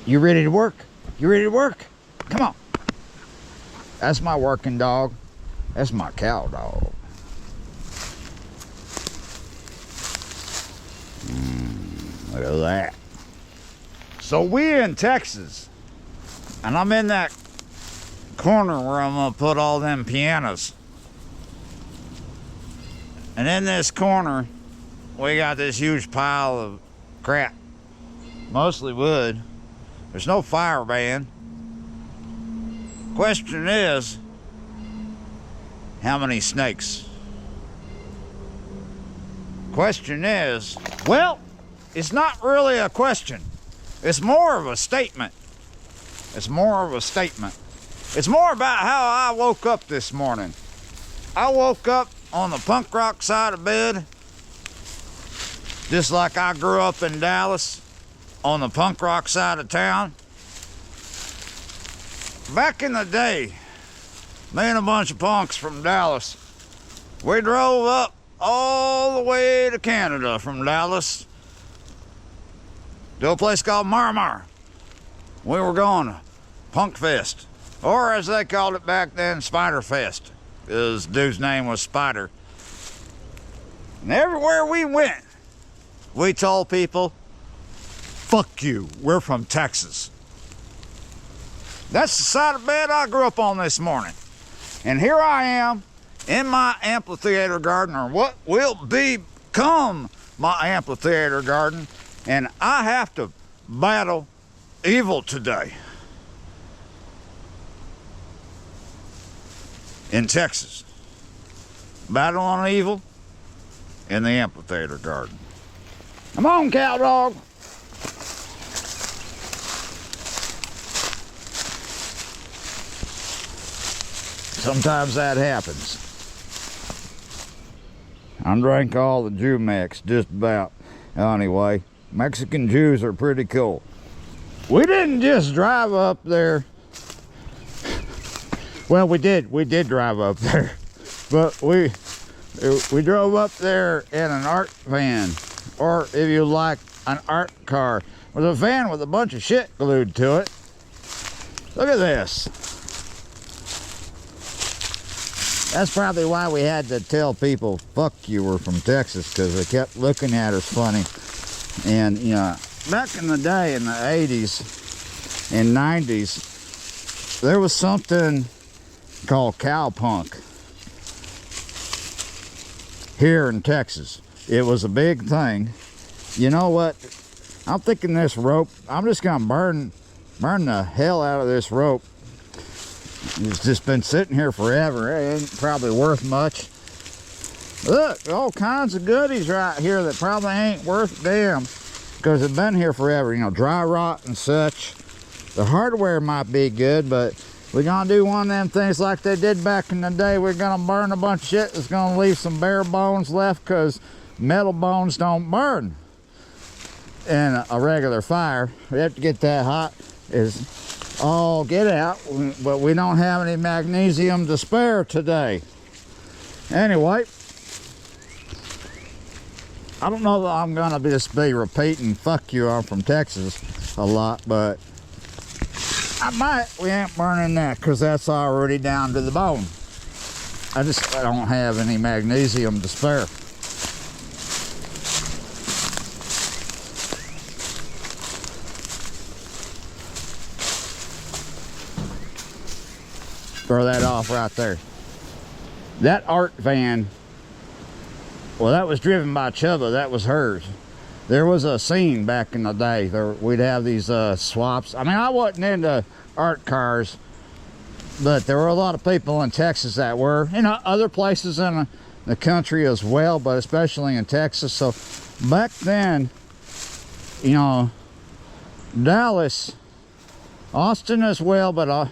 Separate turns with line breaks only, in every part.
You ready to work? You ready to work? Come on. That's my working dog. That's my cow dog. Look at that. So we in Texas, and I'm in that corner where I'm gonna put all them pianos. And in this corner, we got this huge pile of crap, mostly wood. There's no fire ban. Question is, how many snakes? Question is, well, it's not really a question. It's more of a statement. It's more of a statement. It's more about how I woke up this morning. I woke up on the punk rock side of bed, just like I grew up in Dallas, on the punk rock side of town. Back in the day, me and a bunch of punks from Dallas, we drove up all the way to Canada from Dallas to a place called Mar. We were going to Punk Fest, or as they called it back then, Spider Fest. His dude's name was Spider. And everywhere we went, we told people, fuck you, we're from Texas. That's the side of bed I grew up on this morning. And here I am in my amphitheater garden, or what will become my amphitheater garden, and I have to battle evil today. In Texas. Battle on evil in the amphitheater garden. Come on, cow dog. Sometimes that happens. I drank all the Jew-Mex, just about. Anyway, Mexican Jews are pretty cool. We didn't just drive up there. Well, we did drive up there, but we drove up there in an art van, or if you like, an art car, with a van with a bunch of shit glued to it. Look at this. That's probably why we had to tell people, fuck you, we're from Texas, because they kept looking at us funny. And, you know, back in the day, in the 80s and 90s, there was something called cowpunk here in Texas. It was a big thing. You know what? I'm thinking this rope, I'm just gonna burn the hell out of this rope. It's just been sitting here forever. It ain't probably worth much. Look, all kinds of goodies right here that probably ain't worth a damn, because it's been here forever. You know, dry rot and such. The hardware might be good, but we're gonna do one of them things like they did back in the day. We're gonna burn a bunch of shit that's gonna leave some bare bones left, because metal bones don't burn in a regular fire. We have to get that hot is all get out, but we don't have any magnesium to spare today. Anyway, I don't know that I'm gonna just be repeating fuck you, I'm from Texas a lot, but I might. We ain't burning that because that's already down to the bone. I don't have any magnesium to spare. Throw that off right there. That art van, well, that was driven by Chubba. That was hers. There was a scene back in the day. We'd have these swaps. I mean, I wasn't into art cars, but there were a lot of people in Texas that were. You know, other places in the country as well, but especially in Texas. So back then, you know, Dallas, Austin as well, but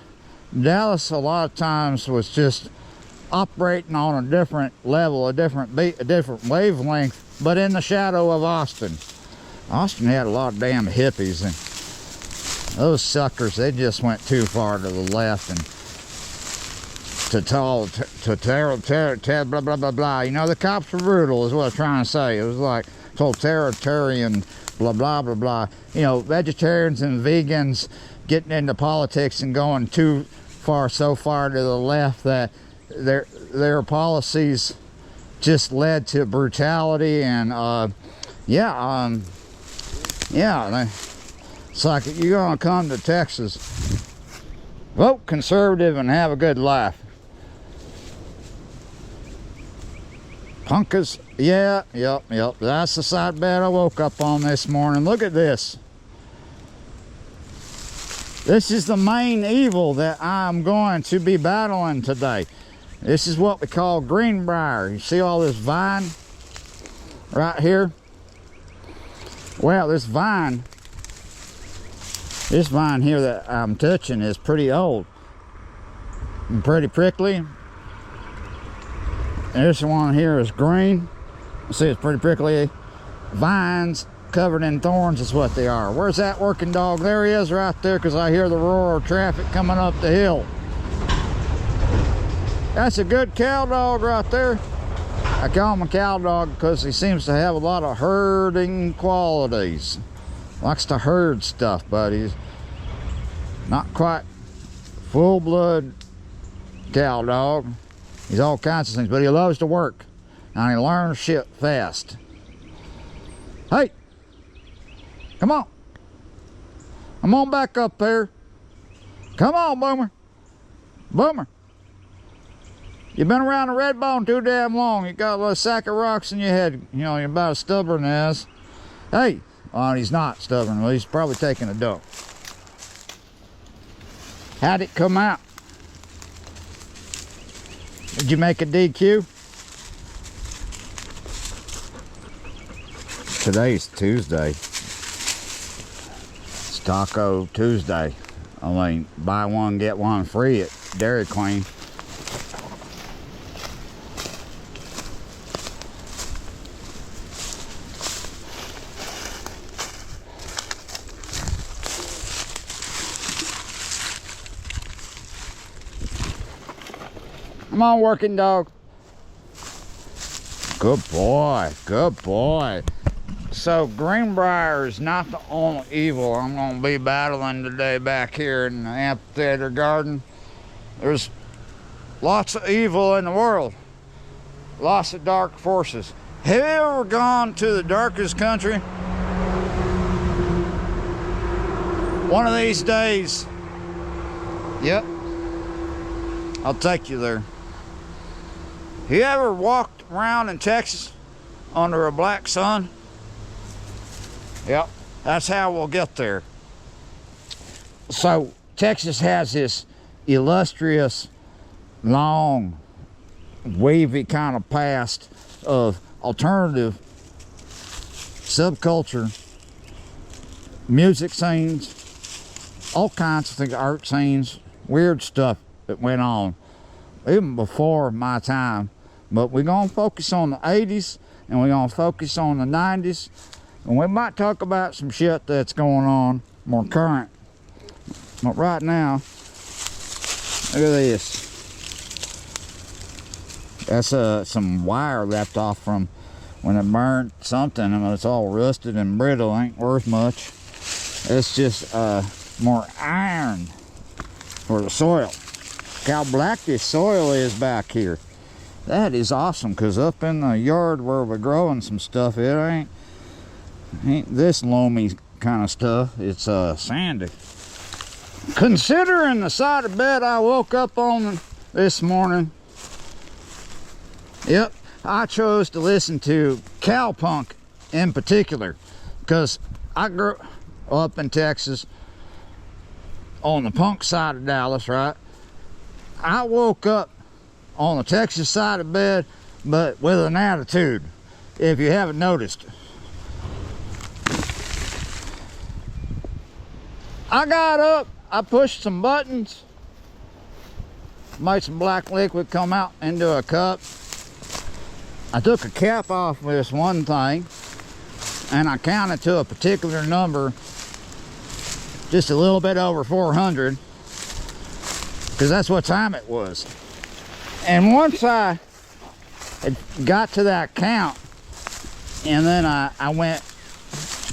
Dallas a lot of times was just operating on a different level, a different beat, a different wavelength, but in the shadow of Austin. Austin had a lot of damn hippies, and those suckers, they just went too far to the left and blah blah blah blah. You know, the cops were brutal is what I'm trying to say. It was like totalitarian blah, blah, blah, blah. You know, vegetarians and vegans getting into politics and going too far, so far to the left that their policies just led to brutality and, yeah, it's like you're gonna come to Texas, vote conservative and have a good life. Punkas, yeah, yep. That's the side bed I woke up on this morning. Look at this. This is the main evil that I'm going to be battling today. This is what we call greenbrier. You see all this vine right here? Well, this vine here that I'm touching is pretty old and pretty prickly. And this one here is green. See, it's pretty prickly. Vines covered in thorns is what they are. Where's that working dog? There he is right there, because I hear the roar of traffic coming up the hill. That's a good cow dog right there. I call him a cow dog because he seems to have a lot of herding qualities. Likes to herd stuff, but he's not quite full-blood cow dog. He's all kinds of things, but he loves to work. And he learns shit fast. Hey! Come on! Come on back up there. Come on, Boomer! Boomer! You've been around the red bone too damn long. You got a little sack of rocks in your head. You know, you're about as stubborn as. Hey! Oh, he's not stubborn. Well, he's probably taking a dump. How'd it come out? Did you make a DQ? Today's Tuesday. It's Taco Tuesday. I mean, buy one, get one free at Dairy Queen. Come on, working dog. Good boy, good boy. So greenbrier is not the only evil I'm going to be battling today back here in the Amphitheater garden. There's lots of evil in the world. Lots of dark forces. Have you ever gone to the darkest country? One of these days. Yep. I'll take you there. You ever walked around in Texas under a black sun? Yep, that's how we'll get there. So Texas has this illustrious, long, wavy kind of past of alternative subculture, music scenes, all kinds of things, art scenes, weird stuff that went on even before my time. But we're going to focus on the 80s and we're going to focus on the 90s. And we might talk about some shit that's going on more current. But right now, look at this. That's some wire left off from when it burned something. I mean, it's all rusted and brittle, ain't worth much. It's just more iron for the soil. Look how black this soil is back here. That is awesome, because up in the yard where we're growing some stuff, it ain't this loamy kind of stuff. It's sandy. Considering the side of bed I woke up on this morning, yep, I chose to listen to cowpunk in particular, because I grew up in Texas on the punk side of Dallas, right? I woke up on the Texas side of bed, but with an attitude, if you haven't noticed. I got up, I pushed some buttons, made some black liquid come out into a cup. I took a cap off with this one thing, and I counted to a particular number, just a little bit over 400, because that's what time it was. And once I had got to that count, and then I went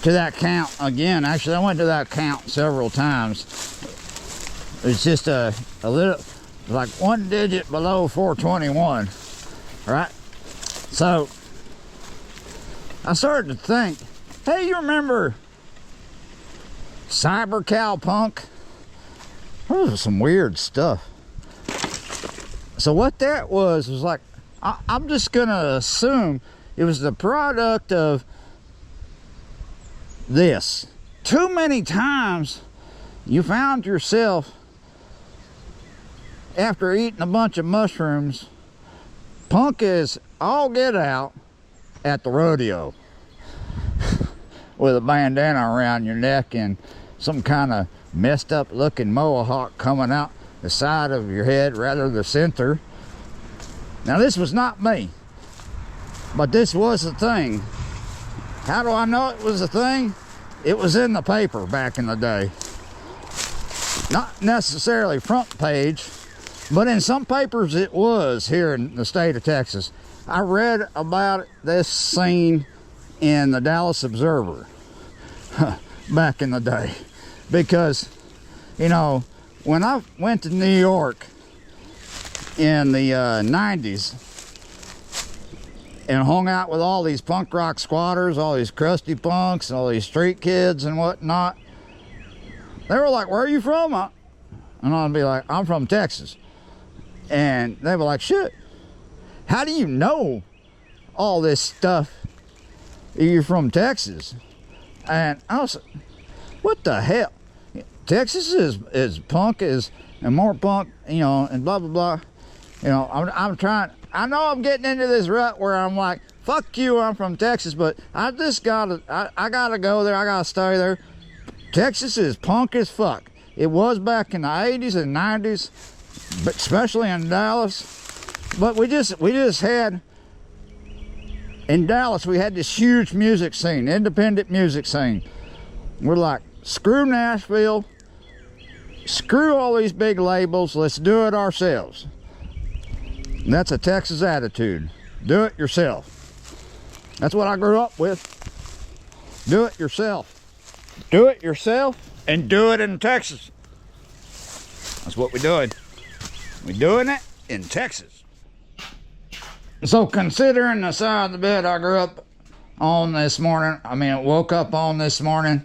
to that count again. Actually, I went to that count several times. It's just a little, like one digit below 421, right? So I started to think, hey, you remember cyber cowpunk? That was some weird stuff. So what that was like, I'm just gonna assume it was the product of this. Too many times you found yourself, after eating a bunch of mushrooms, punk is all get out at the rodeo with a bandana around your neck and some kind of messed up looking mohawk coming out the side of your head rather than the center. Now this was not me, but this was a thing. How do I know it was a thing? It was in the paper back in the day. Not necessarily front page, but in some papers it was here in the state of Texas. I read about this scene in the Dallas Observer back in the day, because, you know, when I went to New York in the 90s and hung out with all these punk rock squatters, all these crusty punks, all these street kids and whatnot, they were like, where are you from? And I'd be like, I'm from Texas. And they were like, shit, how do you know all this stuff? You're from Texas. And I was, what the hell? Texas is punk, and more punk, you know, and blah, blah, blah. You know, I'm trying, I know I'm getting into this rut where I'm like, fuck you, I'm from Texas, but I just gotta, I gotta go there, I gotta stay there. Texas is punk as fuck. It was back in the 80s and 90s, but especially in Dallas. But we just had, in Dallas, we had this huge music scene, independent music scene. We're like, screw Nashville, screw all these big labels, let's do it ourselves. And that's a Texas attitude. Do it yourself. That's what I grew up with. Do it yourself. Do it yourself and do it in Texas. That's what we're doing. We're doing it in Texas. So considering the side of the bed I grew up on this morning, woke up on this morning,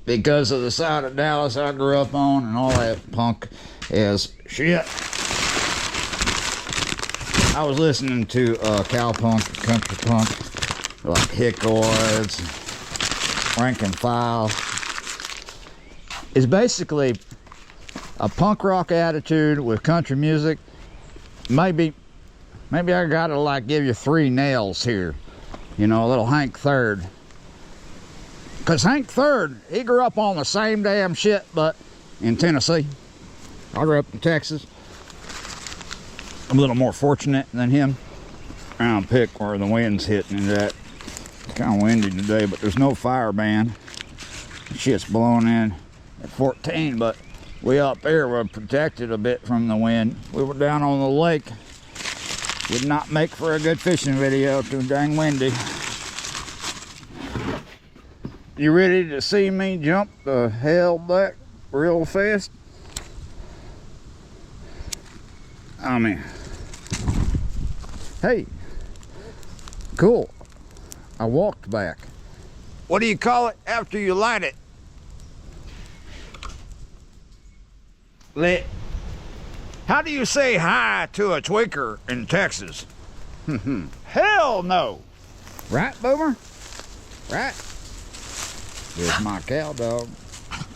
because of the side of Dallas I grew up on and all that punk is shit. I was listening to cowpunk, country punk, like Hickoids, Rank and File. It's basically a punk rock attitude with country music. Maybe I gotta like give you 3 nails here. You know, a little Hank Third. Because Hank Third, he grew up on the same damn shit, but in Tennessee. I grew up in Texas. I'm a little more fortunate than him. I'll pick where the wind's hitting and that. It's kind of windy today, but there's no fire ban. Shit's blowing in at 14, but we up there were protected a bit from the wind. We were down on the lake. Did not make for a good fishing video, too dang windy. You ready to see me jump the hell back real fast? Hey, cool. I walked back. What do you call it after you light it? Lit. How do you say hi to a tweaker in Texas? Hell no. Right, Boomer? Right? Here's my cow dog.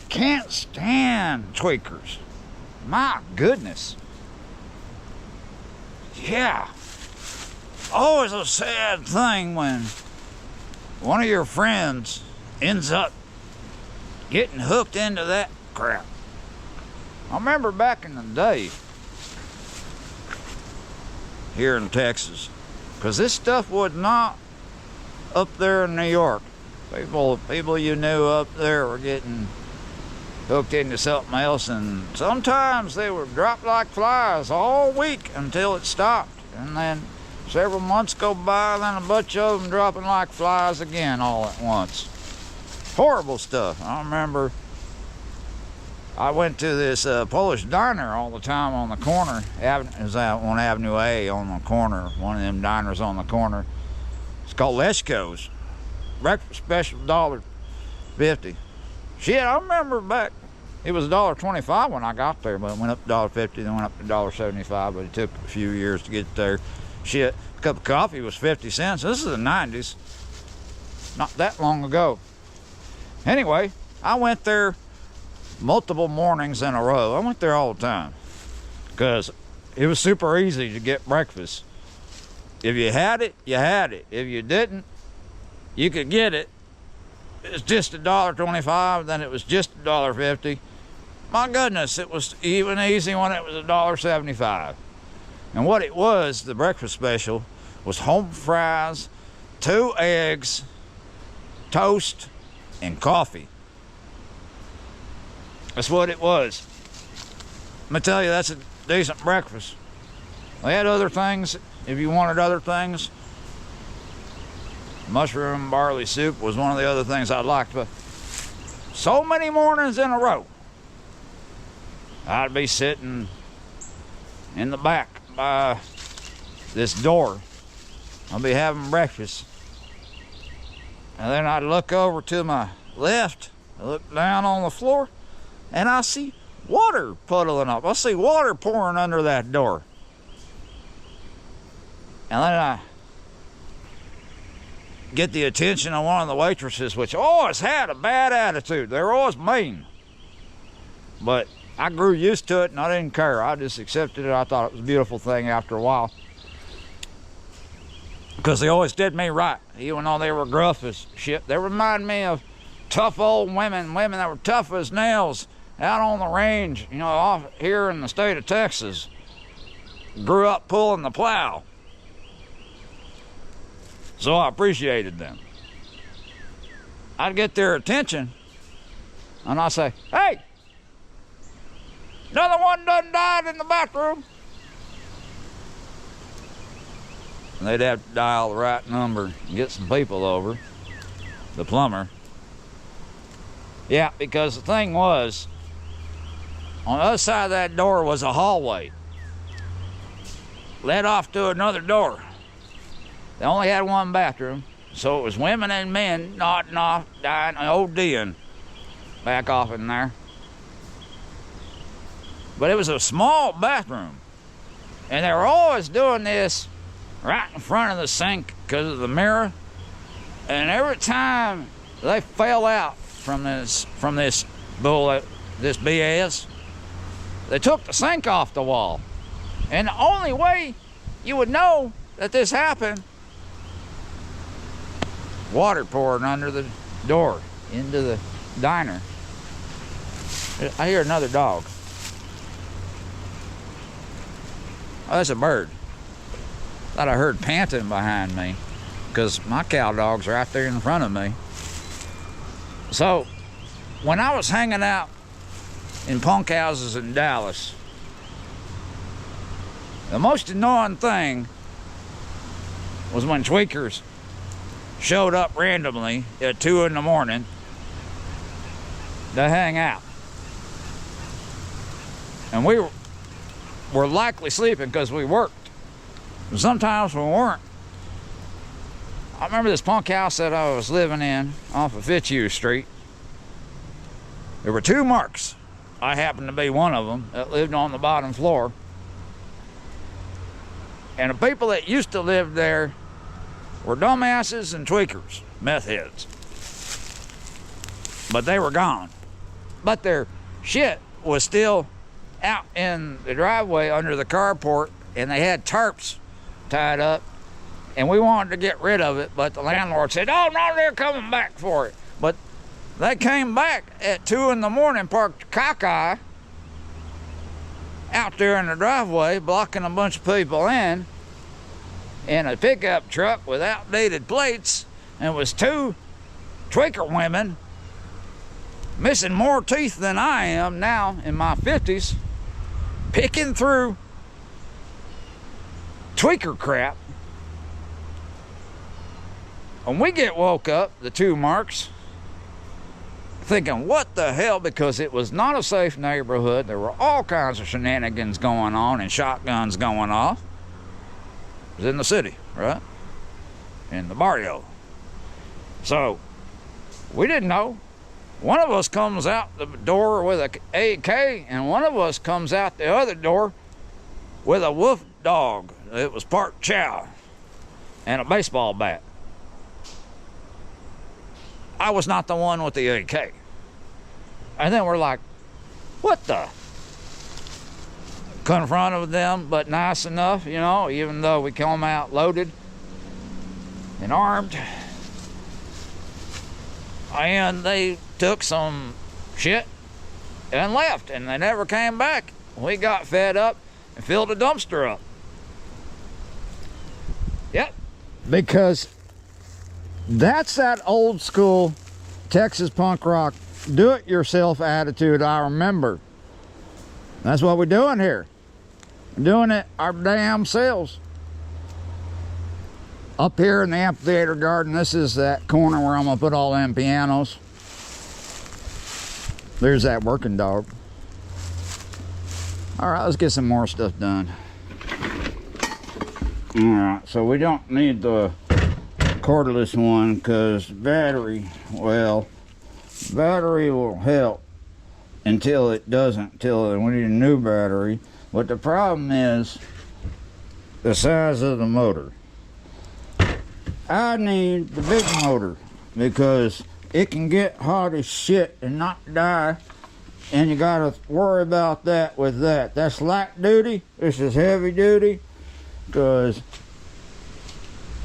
Can't stand tweakers. My goodness. Yeah. Always a sad thing when one of your friends ends up getting hooked into that crap. I remember back in the day here in Texas, because this stuff was not up there in New York. People you knew up there were getting hooked into something else, and sometimes they would drop like flies all week until it stopped, and then several months go by, then a bunch of them dropping like flies again all at once. Horrible stuff. I remember I went to this Polish diner all the time on the corner. It was on Avenue A on the corner. One of them diners on the corner. It's called Leshko's. Breakfast special, $1.50. Shit, I remember back, it was $1.25 when I got there, but it went up to $1.50, then went up to $1.75, but it took a few years to get there. Shit, a cup of coffee was 50 cents. This is the 90s. Not that long ago. Anyway, I went there multiple mornings in a row. I went there all the time because it was super easy to get breakfast. If you had it, you had it. If you didn't, you could get it. It's just $1.25, then it was just $1.50. My goodness, it was even easy when it was $1.75. And what it was, the breakfast special, was home fries, 2 eggs, toast, and coffee. That's what it was. Let me tell you, that's a decent breakfast. They had other things, if you wanted other things. Mushroom barley soup was one of the other things I liked, but so many mornings in a row, I'd be sitting in the back by this door. I'd be having breakfast. And then I'd look over to my left, I look down on the floor, and I see water puddling up. I see water pouring under that door. And then I get the attention of one of the waitresses, which always had a bad attitude. They were always mean. But I grew used to it and I didn't care. I just accepted it. I thought it was a beautiful thing after a while. Because they always did me right, even though they were gruff as shit. They remind me of tough old women that were tough as nails out on the range, you know, off here in the state of Texas. Grew up pulling the plow. So I appreciated them. I'd get their attention and I'd say, "Hey, another one done died in the bathroom." And they'd have to dial the right number and get some people over. The plumber. Yeah, because the thing was, on the other side of that door was a hallway. Led off to another door. They only had one bathroom, so it was women and men nodding off, dying, ODing back off in there. But it was a small bathroom, and they were always doing this right in front of the sink because of the mirror. And every time they fell out from this bull, this BS, they took the sink off the wall. And the only way you would know that this happened, water pouring under the door into the diner. I hear another dog. Oh, that's a bird. Thought I heard panting behind me because my cow dogs are out there in front of me. So when I was hanging out in punk houses in Dallas, the most annoying thing was when tweakers showed up randomly at 2 in the morning to hang out. And we were likely sleeping because we worked. And sometimes we weren't. I remember this punk house that I was living in off of Fitzhugh Street. There were 2 marks. I happened to be one of them that lived on the bottom floor. And the people that used to live there were dumbasses and tweakers, meth heads. But they were gone. But their shit was still out in the driveway under the carport, and they had tarps tied up, and we wanted to get rid of it, but the landlord said, "Oh, no, they're coming back for it." But they came back at 2 in the morning, parked cockeye out there in the driveway, blocking a bunch of people in a pickup truck with outdated plates, and it was 2 tweaker women missing more teeth than I am now in my 50s, picking through tweaker crap. When we get woke up, the 2 marks, thinking, what the hell? Because it was not a safe neighborhood. There were all kinds of shenanigans going on and shotguns going off. It was in the city, right? In the barrio. So, we didn't know. One of us comes out the door with a AK, and one of us comes out the other door with a wolf dog. It was part chow and a baseball bat. I was not the one with the AK. And then we're like, what the? Confronted them, but nice enough, you know, even though we come out loaded and armed. And they took some shit and left, and they never came back. We got fed up and filled the dumpster up. Yep. Because that's that old school Texas punk rock do-it-yourself attitude I remember. That's what we're doing here. Doing it our damn selves. Up here in the Amphitheater garden, this is that corner where I'm gonna put all them pianos. There's that working dog. All right, let's get some more stuff done. All right, so we don't need the cordless one because battery, well, battery will help until it doesn't, until we need a new battery. But the problem is the size of the motor. I need the big motor because it can get hot as shit and not die, and you gotta worry about that with that. That's light duty. This is heavy duty because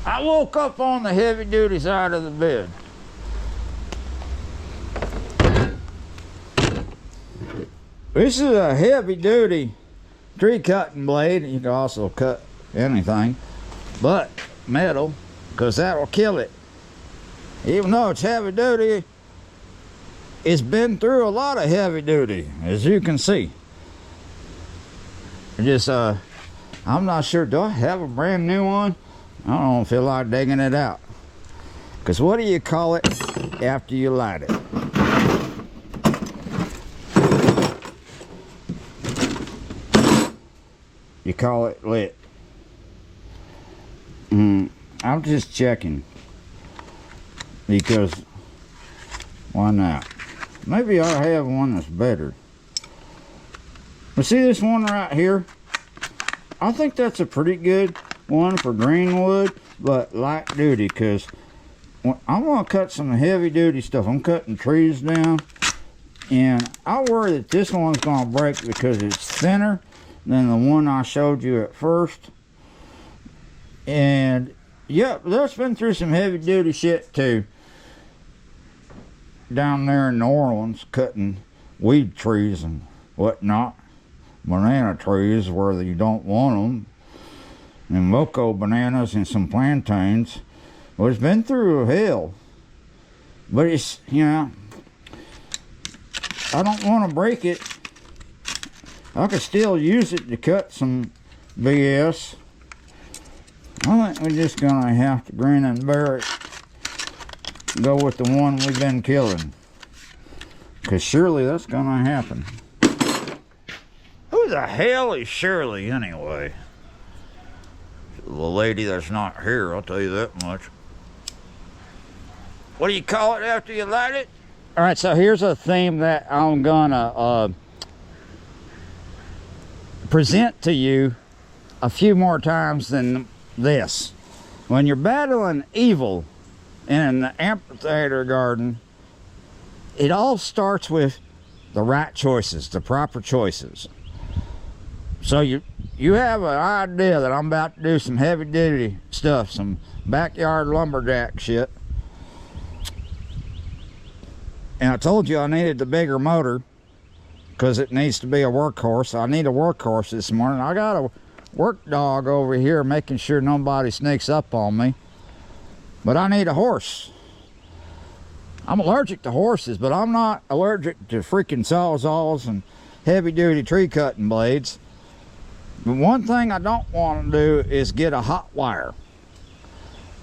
I woke up on the heavy duty side of the bed. This is a heavy duty tree cutting blade. You can also cut anything but metal, because that'll kill it. Even though it's heavy duty, it's been through a lot of heavy duty, as you can see. Just I'm not sure, do I have a brand new one? I don't feel like digging it out, because what do you call it after you light it? You call it lit. I'm just checking, because why not? Maybe I have one that's better. But see this one right here? I think that's a pretty good one for greenwood, but light duty, because I'm going to cut some heavy duty stuff. I'm cutting trees down, and I worry that this one's going to break because it's thinner than the one I showed you at first. And yep, that's been through some heavy duty shit too. Down there in New Orleans, cutting weed trees and whatnot. Banana trees where you don't want them. And moco bananas and some plantains. Well, it's been through hell. But it's, you know, I don't want to break it. I could still use it to cut some BS. I think we're just gonna have to grin and bear it. Go with the one we've been killing, because surely that's gonna happen. Who the hell is Shirley anyway? The lady that's not here, I'll tell you that much. What do you call it after you light it? All right, so here's a theme that I'm gonna present to you a few more times than this. When you're battling evil in the Amphitheater garden, it all starts with the right choices, the proper choices. So you have an idea that I'm about to do some heavy duty stuff, some backyard lumberjack shit, and I told you I needed the bigger motor because it needs to be a workhorse. I need a workhorse this morning. I got a work dog over here making sure nobody sneaks up on me, but I need a horse. I'm allergic to horses, but I'm not allergic to freaking sawzalls and heavy duty tree cutting blades. But one thing I don't want to do is get a hot wire,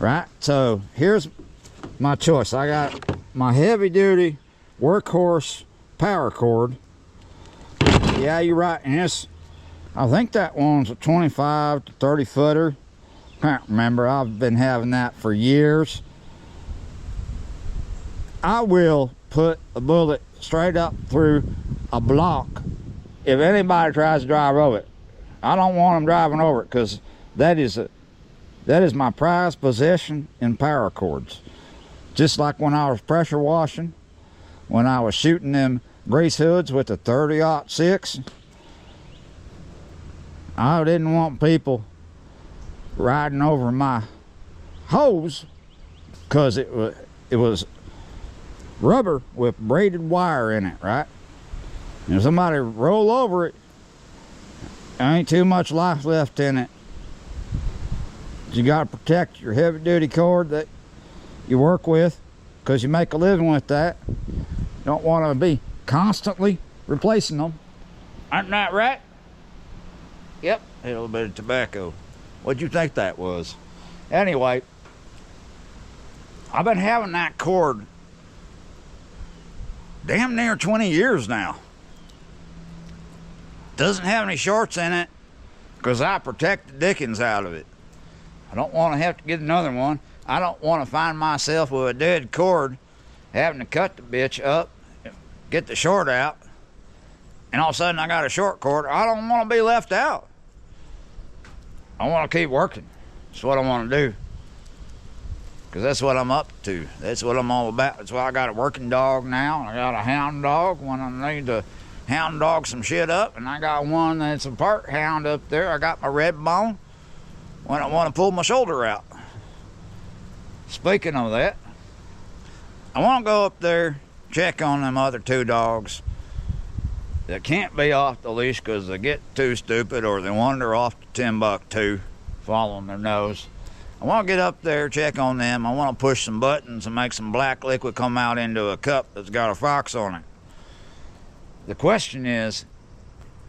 right? So here's my choice. I got my heavy duty workhorse power cord. Yeah, you're right. And this, I think that one's a 25 to 30 footer. Can't remember. I've been having that for years. I will put a bullet straight up through a block if anybody tries to drive over it. I don't want them driving over it, because that is my prized possession in power cords. Just like when I was pressure washing, when I was shooting them grease hoods with the 30-06, I didn't want people riding over my hose, because it was rubber with braided wire in it, right? And if somebody roll over it, there ain't too much life left in it. You got to protect your heavy duty cord that you work with, because you make a living with that. You don't want to be constantly replacing them. Aren't that right? Yep. A little bit of tobacco. What'd you think that was? Anyway, I've been having that cord damn near 20 years now. Doesn't have any shorts in it, because I protect the dickens out of it. I don't want to have to get another one. I don't want to find myself with a dead cord, having to cut the bitch up, get the short out, and all of a sudden I got a short cord. I don't want to be left out. I want to keep working. That's what I want to do, because that's what I'm up to. That's what I'm all about. That's why I got a working dog now. I got a hound dog when I need to hound dog some shit up, and I got one that's a part hound up there. I got my red bone when I want to pull my shoulder out. Speaking of that, I want to go up there, check on them other two dogs that can't be off the leash because they get too stupid or they wander off to Timbuktu following their nose. I want to get up there, check on them. I want to push some buttons and make some black liquid come out into a cup that's got a fox on it. The question is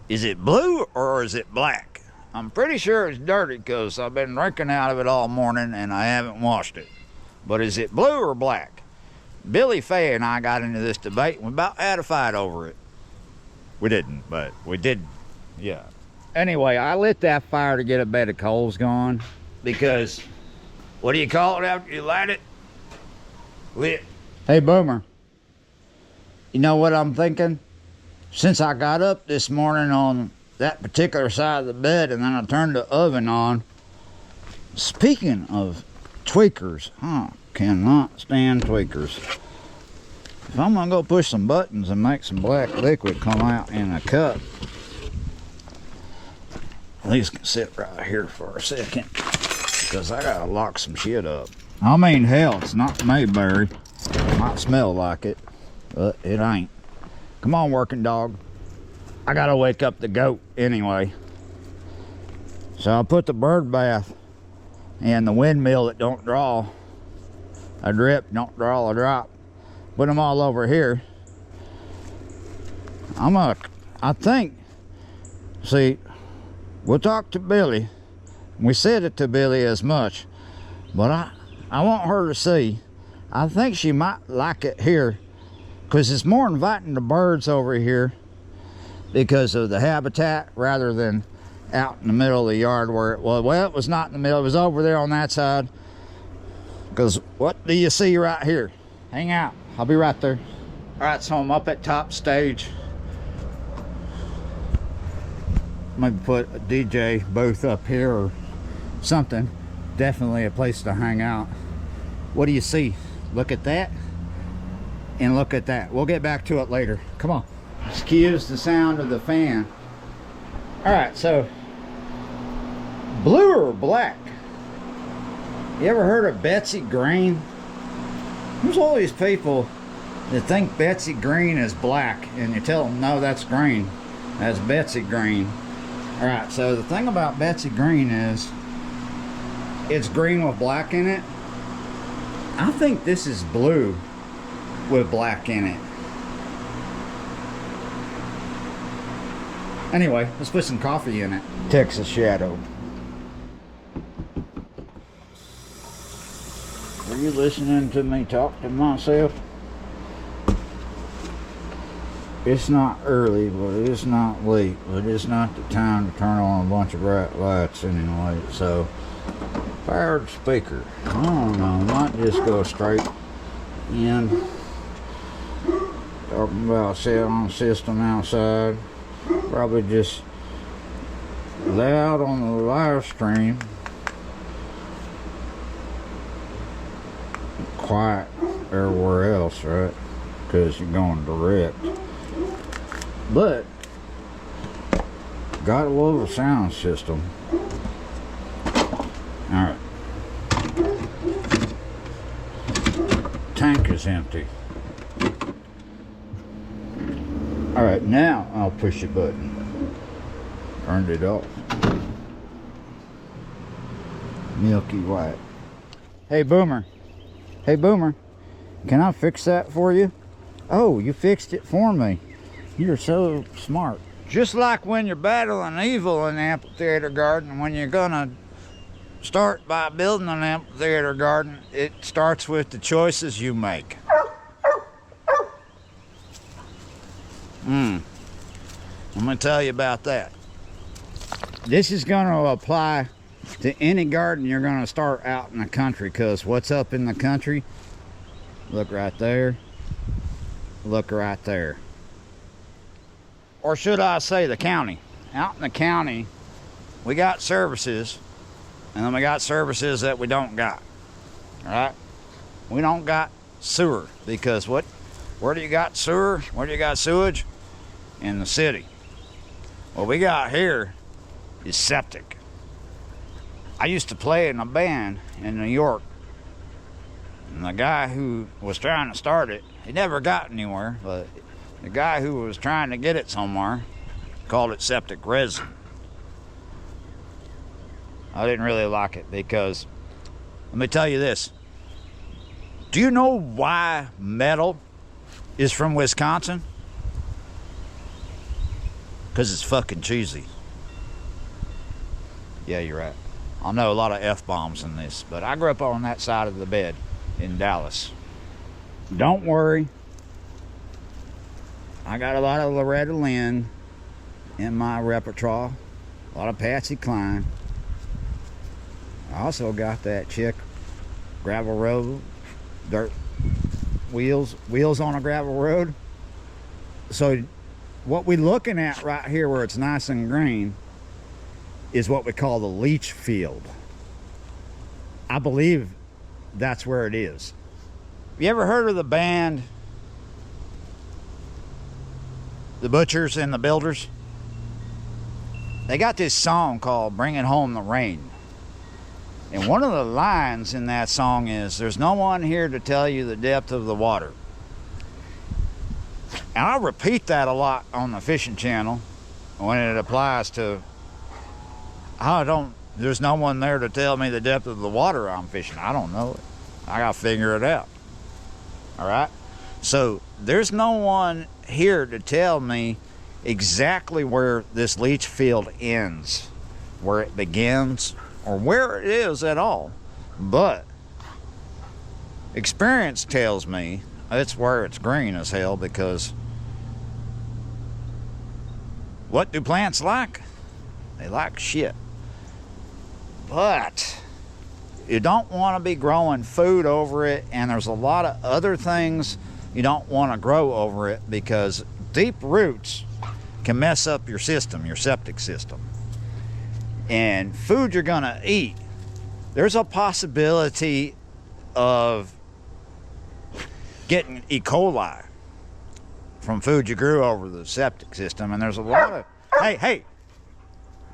it blue or is it black? I'm pretty sure it's dirty, because I've been drinking out of it all morning and I haven't washed it. But is it blue or black? Billy Faye and I got into this debate and we about had a fight over it. We didn't, but we did, yeah. Anyway, I lit that fire to get a bed of coals going, because what do you call it after you light it? Lit. Hey, Boomer, you know what I'm thinking? Since I got up this morning on that particular side of the bed and then I turned the oven on, speaking of tweakers, I cannot stand tweakers. If I'm gonna go push some buttons and make some black liquid come out in a cup, these can sit right here for a second, because I gotta lock some shit up. I mean, hell, it's not Mayberry. It might smell like it, but it ain't. Come on, working dog. I gotta wake up the goat anyway. So I put the bird bath and the windmill that don't draw a drip, don't draw a drop. Put them all over here. I think, see, we'll talk to Billy. We said it to Billy as much, but I want her to see. I think she might like it here, because it's more inviting to birds over here because of the habitat, rather than out in the middle of the yard where it was. Well, it was not in the middle, it was over there on that side. Because what do you see right here? Hang out, I'll be right there. All right, so I'm up at top stage. Maybe put a DJ booth up here or something. Definitely a place to hang out. What do you see? Look at that and look at that. We'll get back to it later. Come on. Excuse the sound of the fan. All right, so blue or black? You ever heard of Betsy Green? There's all these people that think Betsy Green is black, and you tell them, no, that's green. That's Betsy Green. All right, so the thing about Betsy Green is it's green with black in it. I think this is blue with black in it. Anyway, let's put some coffee in it. Texas Shadow. Are you listening to me talk to myself? It's not early, but it's not late, but it's not the time to turn on a bunch of bright lights anyway. So, powered speaker. I don't know, might just go straight in. Talking about sound system outside. Probably just loud on the live stream. Quiet everywhere else, right? Because you're going direct. But gotta love a sound system. Alright. Tank is empty. Alright, now I'll push the button. Turned it off. Milky white. Hey Boomer. Hey Boomer. Can I fix that for you? Oh, you fixed it for me. You're so smart. Just like when you're battling evil in the amphitheater garden, when you're gonna start by building an amphitheater garden, it starts with the choices you make. Let me tell you about that. This is gonna apply to any garden you're gonna start out in the country, because what's up in the country? Look right there. Look right there. Or should I say the county? Out in the county, we got services, and then we got services that we don't got. All right? We don't got sewer, because where do you got sewer? Where do you got sewage? In the city. What we got here is septic. I used to play in a band in New York, and the guy who was trying to start it, he never got anywhere, but the guy who was trying to get it somewhere called it septic resin. I didn't really like it because, let me tell you this. Do you know why metal is from Wisconsin? Because it's fucking cheesy. Yeah, you're right. I know a lot of F-bombs in this, but I grew up on that side of the bed in Dallas. Don't worry. I got a lot of Loretta Lynn in my repertoire. A lot of Patsy Cline. I also got that chick, gravel road, dirt, wheels on a gravel road. So what we're looking at right here where it's nice and green is what we call the leach field. I believe that's where it is. You ever heard of the band The Butchers and the Builders? They got this song called Bringing Home the Rain. And one of the lines in that song is, there's no one here to tell you the depth of the water. And I repeat that a lot on the fishing channel when it applies to, there's no one there to tell me the depth of the water I'm fishing. I don't know it. I gotta figure it out. All right? So there's no one here to tell me exactly where this leach field ends, where it begins, or where it is at all. But experience tells me it's where it's green as hell, because what do plants like? They like shit. But you don't want to be growing food over it, and there's a lot of other things you don't want to grow over it, because deep roots can mess up your system, your septic system. And food you're gonna eat, there's a possibility of getting E. coli from food you grew over the septic system. And there's a lot of, hey,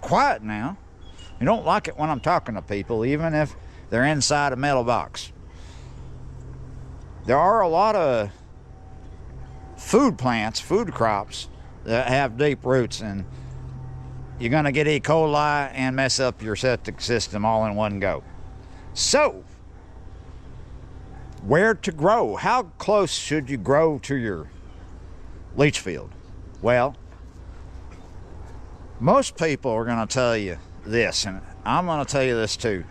quiet now. You don't like it when I'm talking to people, even if they're inside a metal box. There are a lot of food plants, food crops that have deep roots, and you're gonna get E. coli and mess up your septic system all in one go. So, where to grow? How close should you grow to your leach field? Well, most people are gonna tell you this, and I'm gonna tell you this too.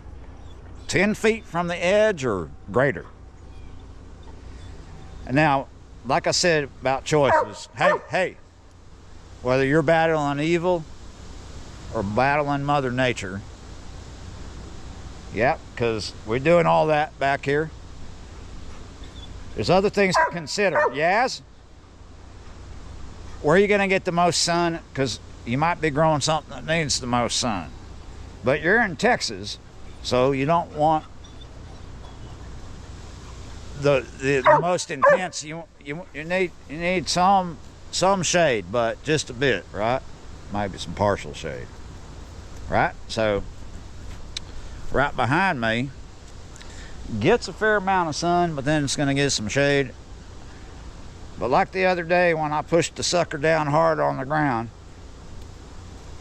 10 feet from the edge or greater. And now, like I said about choices, hey, whether you're battling evil or battling Mother Nature, yeah, because we're doing all that back here. There's other things to consider. Yaz, where are you going to get the most sun? Because you might be growing something that needs the most sun. But you're in Texas, so you don't want the most intense. You need some shade, but just a bit, right? Maybe some partial shade, right? So right behind me gets a fair amount of sun, but then it's going to get some shade. But like the other day when I pushed the sucker down hard on the ground,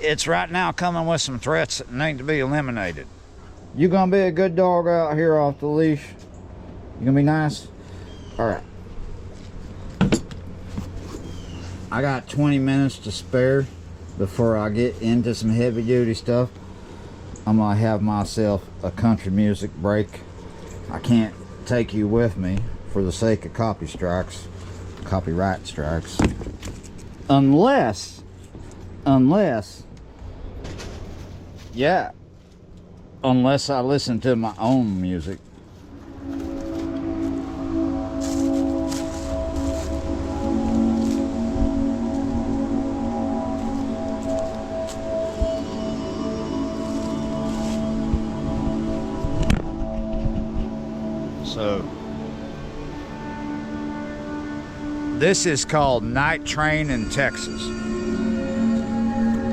it's right now coming with some threats that need to be eliminated. You gonna be a good dog out here off the leash? You gonna be nice? All right. I got 20 minutes to spare before I get into some heavy duty stuff. I'm gonna have myself a country music break. I can't take you with me for the sake of copyright strikes, unless I listen to my own music. So this is called Night Train in Texas.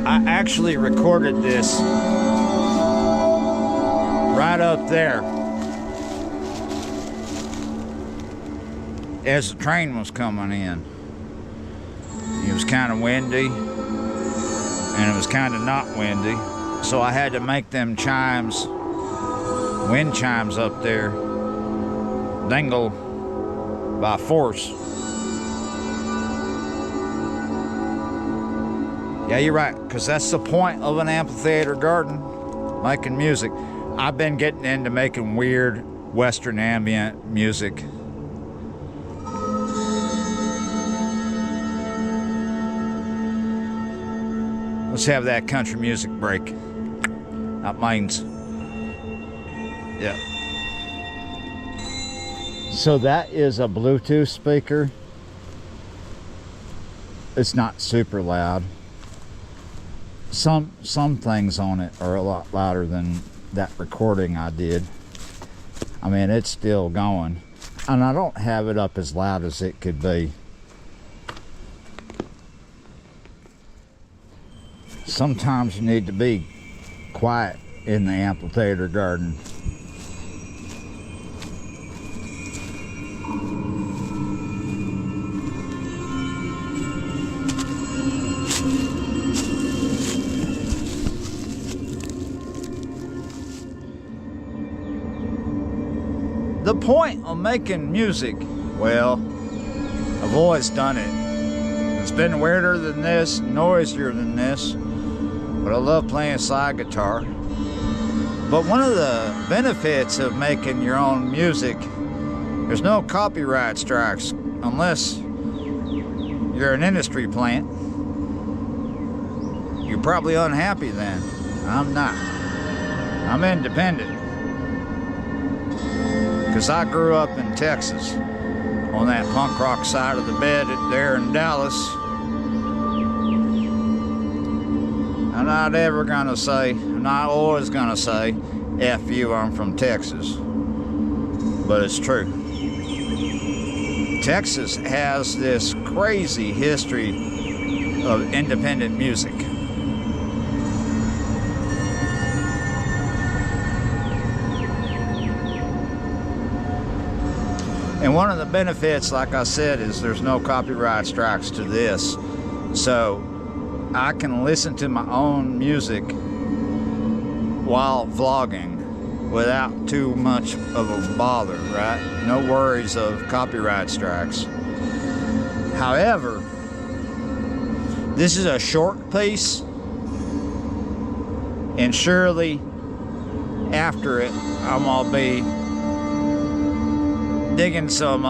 I actually recorded this right up there as the train was coming in. It was kind of windy and it was kind of not windy, so I had to make them chimes, wind chimes up there, dangle by force. Yeah, you're right, because that's the point of an amphitheater garden, making music. I've been getting into making weird Western ambient music. Let's have that country music break. That means, yeah. So that is a Bluetooth speaker. It's not super loud. Some things on it are a lot louder than that recording I did. I mean, it's still going, and I don't have it up as loud as it could be. Sometimes you need to be quiet in the amphitheater garden. The point of making music, well, I've always done it. It's been weirder than this, noisier than this, but I love playing slide guitar. But one of the benefits of making your own music, there's no copyright strikes unless you're an industry plant. You're probably unhappy then. I'm not. I'm independent. Because I grew up in Texas on that punk rock side of the bed there in Dallas. I'm not ever gonna say, I'm not always gonna say, F you, I'm from Texas. But it's true. Texas has this crazy history of independent music. And one of the benefits, like I said, is there's no copyright strikes to this. So I can listen to my own music while vlogging without too much of a bother, right? No worries of copyright strikes. However, this is a short piece, and surely after it, I'm gonna be digging some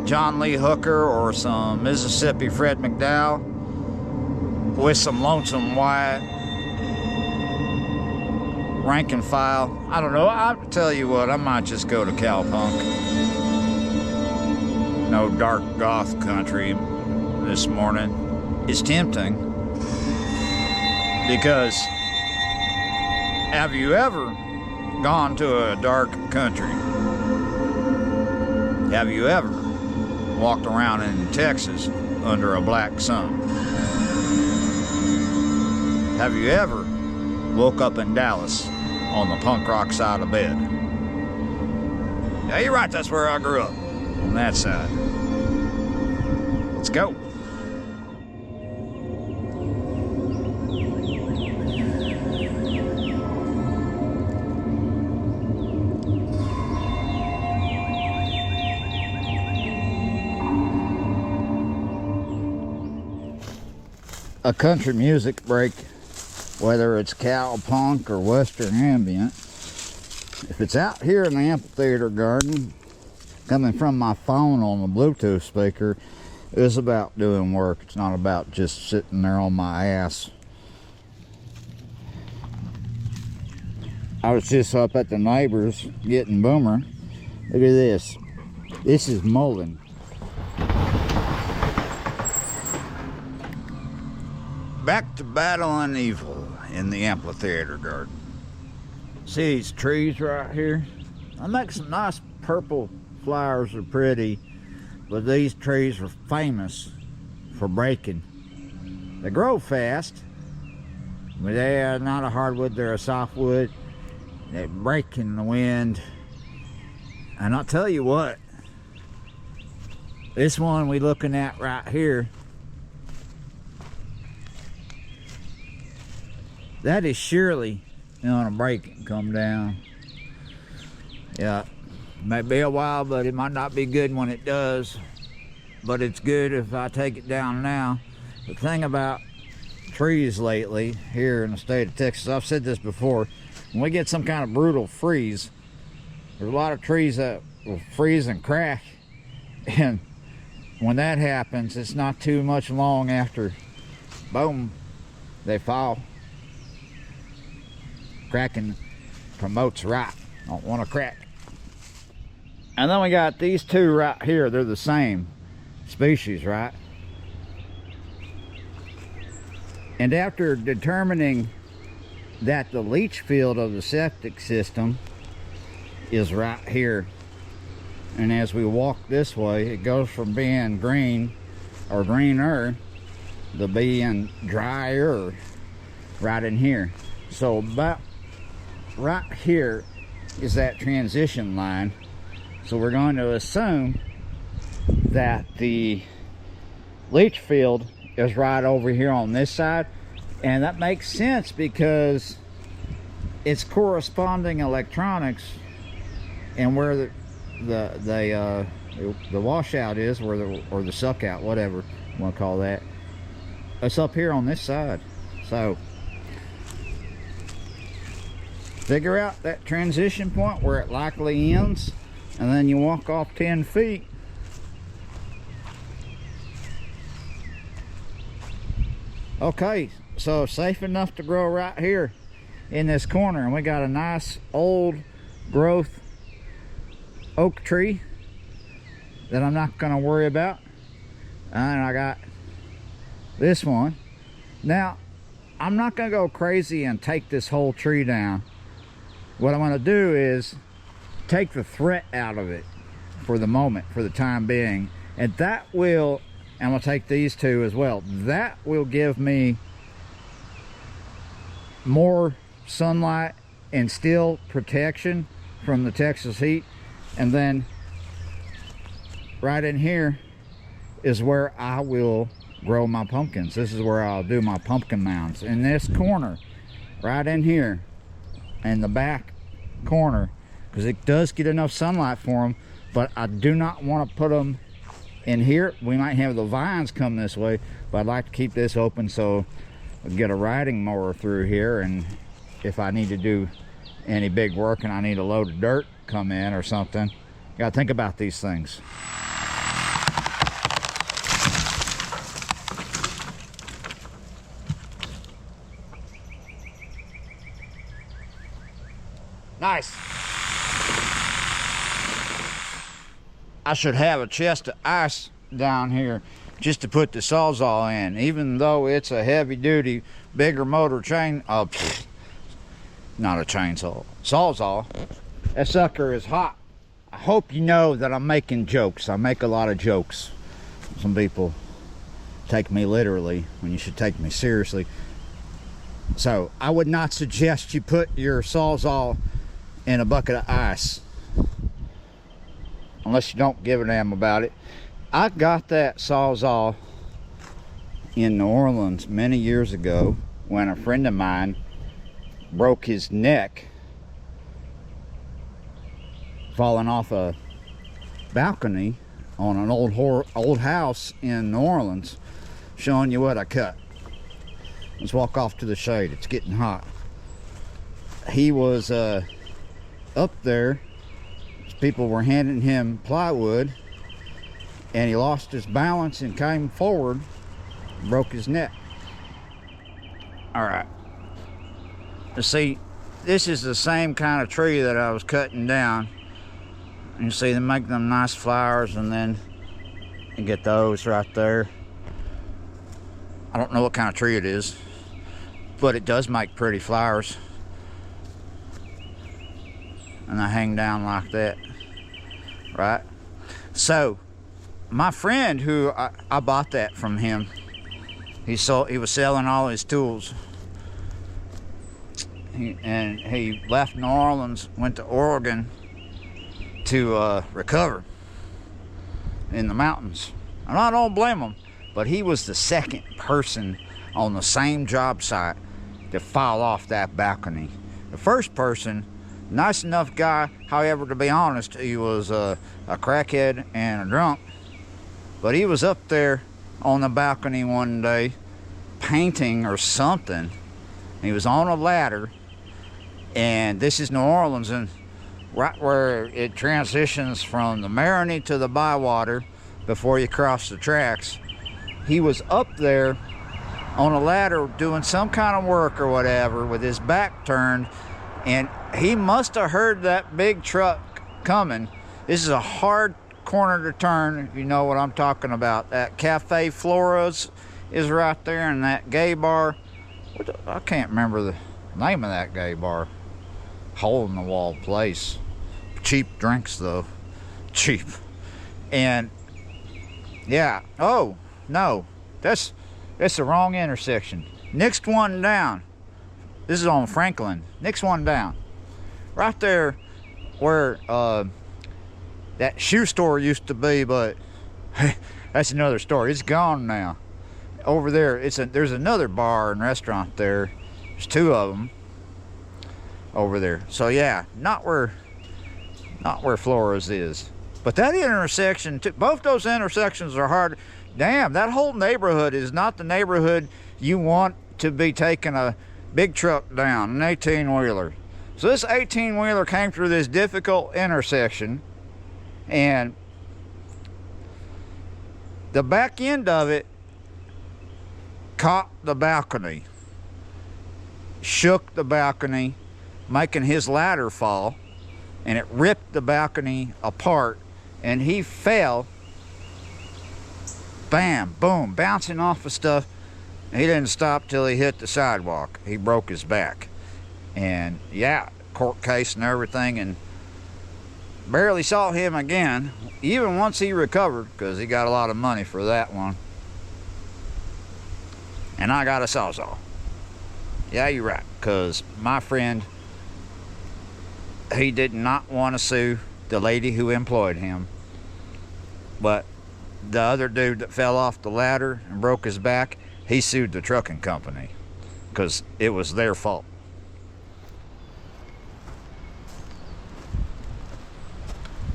John Lee Hooker or some Mississippi Fred McDowell with some Lonesome Wyatt, rank and file. I don't know. I'll tell you what, I might just go to cowpunk. No dark goth country this morning. It's tempting because have you ever gone to a dark country? Have you ever walked around in Texas under a black sun? Have you ever woke up in Dallas on the punk rock side of bed? Yeah, you're right, that's where I grew up, on that side. Let's go. A country music break, whether it's cowpunk or western ambient, if it's out here in the amphitheater garden, coming from my phone on the Bluetooth speaker, it's about doing work. It's not about just sitting there on my ass. I was just up at the neighbors getting boomer. Look at this. This is mullein. Back to battling evil in the amphitheater garden. See these trees right here? I make some nice purple flowers, are pretty, but these trees are famous for breaking. They grow fast, but they are not a hardwood, they're a softwood. They break in the wind. And I'll tell you what, this one we looking at right here, that is surely gonna break and come down. Yeah, may be a while, but it might not be good when it does. But it's good if I take it down now. The thing about trees lately here in the state of Texas, I've said this before, when we get some kind of brutal freeze, there's a lot of trees that will freeze and crack. And when that happens, it's not too much long after, boom, they fall. Cracking promotes rot. Don't want to crack. And then we got these two right here. They're the same species, right? And after determining that the leach field of the septic system is right here, and as we walk this way, it goes from being green or greener to being drier right in here. So about right here is that transition line. So we're going to assume that the leach field is right over here on this side, and that makes sense because it's corresponding electronics, and where the washout is, or the suck out, whatever you want to call that, it's up here on this side. So figure out that transition point where it likely ends, and then you walk off 10 feet. Okay, so safe enough to grow right here in this corner, and we got a nice old growth oak tree that I'm not going to worry about, and I got this one. Now I'm not going to go crazy and take this whole tree down. What I want to do is take the threat out of it for the moment, for the time being, and that will, and I'm going to take these two as well, that will give me more sunlight and still protection from the Texas heat. And then right in here is where I will grow my pumpkins. This is where I'll do my pumpkin mounds, in this corner right in here, in the back corner, because it does get enough sunlight for them. But I do not want to put them in here. We might have the vines come this way, but I'd like to keep this open so I'll get a riding mower through here, and if I need to do any big work and I need a load of dirt come in or something, you gotta think about these things. Nice. I should have a chest of ice down here just to put the Sawzall in, even though it's a heavy duty, bigger motor chain, not a chainsaw, Sawzall. That sucker is hot. I hope you know that I'm making jokes. I make a lot of jokes. Some people take me literally when you should take me seriously. So I would not suggest you put your Sawzall in a bucket of ice unless you don't give a damn about it. I got that Sawzall in New Orleans many years ago when a friend of mine broke his neck falling off a balcony on an old house in New Orleans. Showing you what I cut. Let's walk off to the shade. It's getting hot. He was up there. People were handing him plywood, and he lost his balance and came forward, broke his neck. All right. See, this is the same kind of tree that I was cutting down. You see, they make them nice flowers, and then you get those right there. I don't know what kind of tree it is, but it does make pretty flowers. And they hang down like that, right? So, my friend who I bought that from him, he was selling all his tools. He left New Orleans, went to Oregon to recover in the mountains. And I don't blame him, but he was the second person on the same job site to fall off that balcony. The first person, nice enough guy, however, to be honest, he was a crackhead and a drunk, but he was up there on the balcony one day painting or something. He was on a ladder, and this is New Orleans, and right where it transitions from the Marigny to the Bywater before you cross the tracks, he was up there on a ladder doing some kind of work or whatever with his back turned, and he must have heard that big truck coming. This is a hard corner to turn, if you know what I'm talking about. That Cafe Flora's is right there, and that gay bar, I can't remember the name of that gay bar. Hole in the wall place. Cheap drinks though. Cheap. And yeah, oh no, that's the wrong intersection. Next one down. This is on Franklin. Next one down. Right there where that shoe store used to be, but that's another story. It's gone now. Over there, there's another bar and restaurant there. There's two of them over there. So yeah, not where Flores is. But that intersection, both those intersections are hard. Damn, that whole neighborhood is not the neighborhood you want to be taking a big truck down, an 18-wheeler. So this 18-wheeler came through this difficult intersection, and the back end of it caught the balcony, shook the balcony, making his ladder fall, and it ripped the balcony apart, and he fell, bam, boom, bouncing off of stuff. He didn't stop till he hit the sidewalk. He broke his back. And yeah, court case and everything, and barely saw him again, even once he recovered, because he got a lot of money for that one. And I got a Sawzall. Yeah, you're right, because my friend, he did not want to sue the lady who employed him, but the other dude that fell off the ladder and broke his back, he sued the trucking company because it was their fault.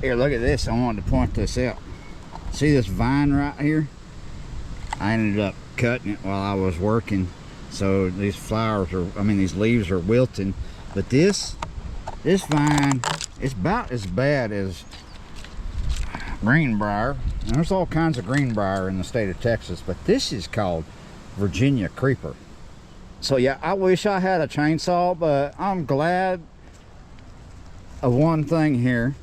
Here, look at this. I wanted to point this out. See this vine right here? I ended up cutting it while I was working, so these these leaves are wilting. But this vine is about as bad as greenbrier, and there's all kinds of greenbrier in the state of Texas, but this is called Virginia creeper. So yeah, I wish I had a chainsaw, but I'm glad of one thing here.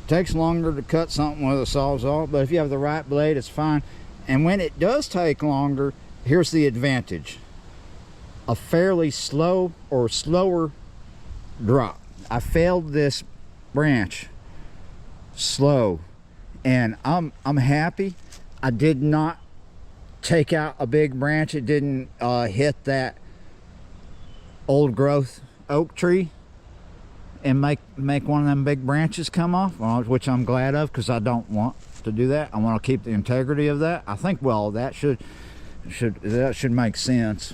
It takes longer to cut something with a sawzall, but if you have the right blade, it's fine. And when it does take longer, here's the advantage: a fairly slow or slower drop. I felled this branch slow, and I'm happy. I did not take out a big branch. It didn't hit that old growth oak tree and make one of them big branches come off, which I'm glad of, because I don't want to do that. I want to keep the integrity of that. I think, well, that should make sense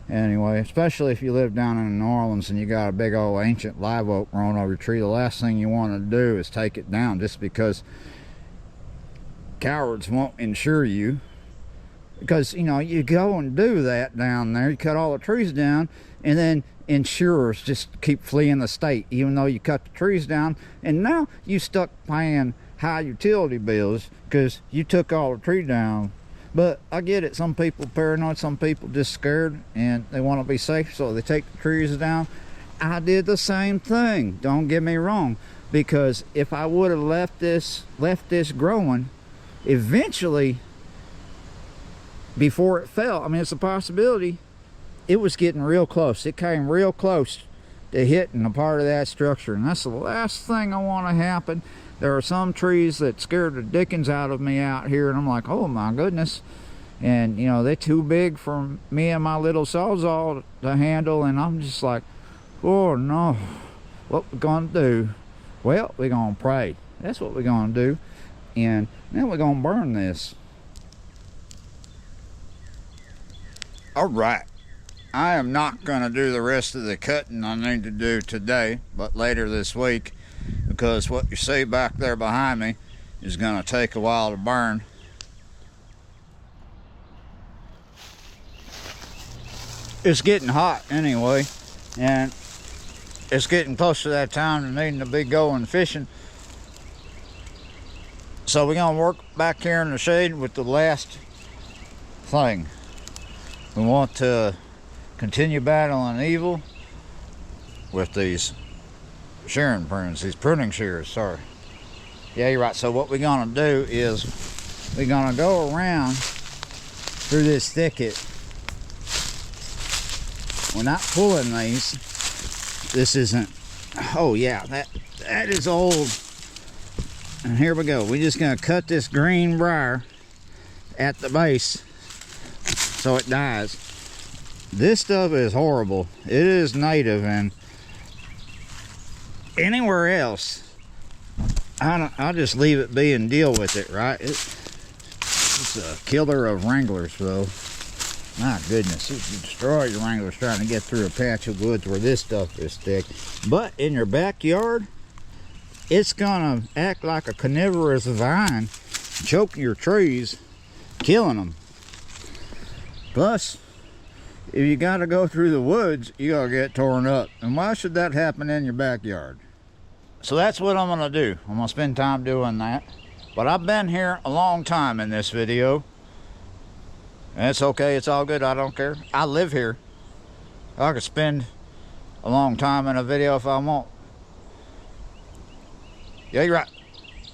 anyway, especially if you live down in New Orleans and you got a big old ancient live oak growing over your tree. The last thing you want to do is take it down, just because cowards won't insure you. Because, you know, you go and do that down there, you cut all the trees down, and then insurers just keep fleeing the state, even though you cut the trees down, and now you stuck paying high utility bills because you took all the tree down. But I get it, some people paranoid, some people just scared and they want to be safe, so they take the trees down. I did the same thing, don't get me wrong, because if I would have left this growing, eventually, before it fell, I mean, it's a possibility, it was getting real close. It came real close to hitting a part of that structure, and that's the last thing I want to happen. There are some trees that scared the dickens out of me out here, and I'm like, oh my goodness. And, you know, they're too big for me and my little sawzall to handle, and I'm just like, oh no, what we gonna do? Well, we're gonna pray. That's what we're gonna do. And then we're gonna burn this. All right. I am not going to do the rest of the cutting I need to do today, but later this week, because what you see back there behind me is going to take a while to burn. It's getting hot anyway, and it's getting close to that time to needing to be going fishing. So we're going to work back here in the shade with the last thing. We want to continue battling evil with these shearing prunes, these pruning shears, sorry. Yeah, you're right. So what we're gonna do is we're gonna go around through this thicket. We're not pulling these. This isn't, oh yeah, that is old. And here we go. We're just gonna cut this green briar at the base so it dies. This stuff is horrible. It is native, and anywhere else, I'll just leave it be and deal with it, right? It's a killer of wranglers, though. My goodness, it can destroy your wranglers trying to get through a patch of woods where this stuff is thick. But in your backyard, it's gonna act like a carnivorous vine, choking your trees, killing them. Plus, if you got to go through the woods, you got to get torn up. And why should that happen in your backyard? So that's what I'm going to do. I'm going to spend time doing that. But I've been here a long time in this video. And it's okay. It's all good. I don't care. I live here. I could spend a long time in a video if I want. Yeah, you're right.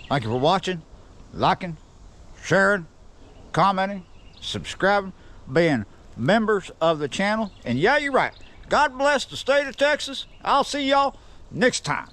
Thank you for watching, liking, sharing, commenting, subscribing, being members of the channel. And yeah, you're right. God bless the state of Texas. I'll see y'all next time.